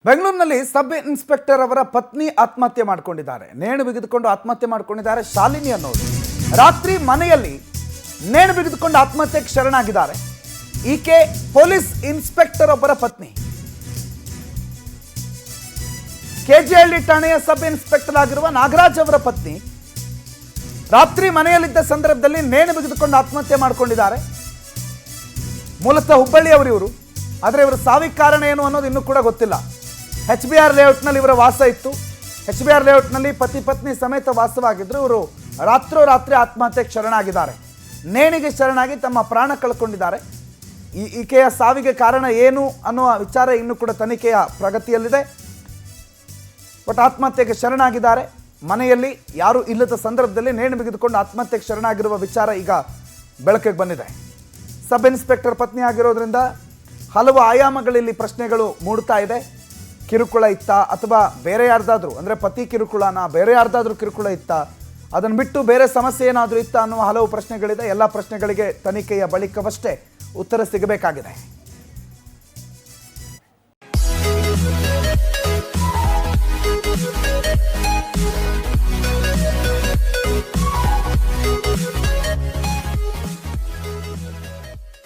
ಬೆಂಗಳೂರಿನಲ್ಲಿ sub inspector ಅವರ ಪತ್ನಿ ಆತ್ಮಹತ್ಯೆ ಮಾಡಿಕೊಂಡಿದ್ದಾರೆ. ನೇಣು ಬಿಗಿದುಕೊಂಡು ಆತ್ಮಹತ್ಯೆ ಮಾಡಿಕೊಂಡಿದ್ದಾರೆ ಶಾಲಿನಿ ಅನ್ನೋರು. ರಾತ್ರಿ ಮನೆಯಲ್ಲಿ ನೇಣು ಬಿಗಿದುಕೊಂಡು ಆತ್ಮಹತ್ಯೆಗೆ ಶರಣಾಗಿದ್ದಾರೆ. ಈಕೆ ಪೊಲೀಸ್ ಇನ್ಸ್ಪೆಕ್ಟರ್ ಒಬ್ಬರ ಪತ್ನಿ. ಕೆಜೆಹಳ್ಳಿ ಠಾಣೆಯ ಸಬ್ ಇನ್ಸ್ಪೆಕ್ಟರ್ ಆಗಿರುವ ನಾಗರಾಜ್ ಅವರ ಪತ್ನಿ ರಾತ್ರಿ ಮನೆಯಲ್ಲಿದ್ದ ಸಂದರ್ಭದಲ್ಲಿ ನೇಣು ಬಿಗಿದುಕೊಂಡು ಆತ್ಮಹತ್ಯೆ ಮಾಡಿಕೊಂಡಿದ್ದಾರೆ. ಮೂಲತಃ ಹುಬ್ಬಳ್ಳಿಯವರು ಇವರು. ಆದರೆ ಇವರ ಸಾವಿಗೆ ಕಾರಣ ಏನು ಅನ್ನೋದು ಇನ್ನೂ ಕೂಡ ಗೊತ್ತಿಲ್ಲ. HBR ಲೇಔಟ್ನಲ್ಲಿ ಇವರ ವಾಸ ಇತ್ತು. HBR ಲೇಔಟ್ನಲ್ಲಿ ಪತಿ ಪತ್ನಿ ಸಮೇತ ವಾಸವಾಗಿದ್ದರು. ಇವರು ರಾತ್ರೋರಾತ್ರಿ ಆತ್ಮಹತ್ಯೆಗೆ ಶರಣಾಗಿದ್ದಾರೆ. ನೇಣಿಗೆ ಶರಣಾಗಿ ತಮ್ಮ ಪ್ರಾಣ ಕಳ್ಕೊಂಡಿದ್ದಾರೆ. ಈಕೆಯ ಸಾವಿಗೆ ಕಾರಣ ಏನು ಅನ್ನುವ ವಿಚಾರ ಇನ್ನೂ ಕೂಡ ತನಿಖೆಯ ಪ್ರಗತಿಯಲ್ಲಿದೆ. ಬಟ್ ಆತ್ಮಹತ್ಯೆಗೆ ಶರಣಾಗಿದ್ದಾರೆ. ಮನೆಯಲ್ಲಿ ಯಾರೂ ಇಲ್ಲದ ಸಂದರ್ಭದಲ್ಲಿ ನೇಣು ಬಿಗಿದುಕೊಂಡು ಆತ್ಮಹತ್ಯೆಗೆ ಶರಣಾಗಿರುವ ವಿಚಾರ ಈಗ ಬೆಳಕಿಗೆ ಬಂದಿದೆ. ಸಬ್ ಇನ್ಸ್ಪೆಕ್ಟರ್ ಪತ್ನಿ ಆಗಿರೋದ್ರಿಂದ ಹಲವು ಆಯಾಮಗಳಲ್ಲಿ ಪ್ರಶ್ನೆಗಳು ಮೂಡ್ತಾ ಇದೆ. ಕಿರುಕುಳ ಇತ್ತಾ ಅಥವಾ ಬೇರೆ ಯಾರ್ದಾದ್ರೂ, ಅಂದರೆ ಪತಿ ಕಿರುಕುಳನ ಬೇರೆ ಯಾರ್ದಾದ್ರೂ ಕಿರುಕುಳ ಇತ್ತಾ, ಅದನ್ನು ಬಿಟ್ಟು ಬೇರೆ ಸಮಸ್ಯೆ ಏನಾದರೂ ಇತ್ತಾ ಅನ್ನುವ ಹಲವು ಪ್ರಶ್ನೆಗಳಿದೆ. ಎಲ್ಲ ಪ್ರಶ್ನೆಗಳಿಗೆ ತನಿಖೆಯ ಬಳಿಕವಷ್ಟೇ ಉತ್ತರ ಸಿಗಬೇಕಾಗಿದೆ.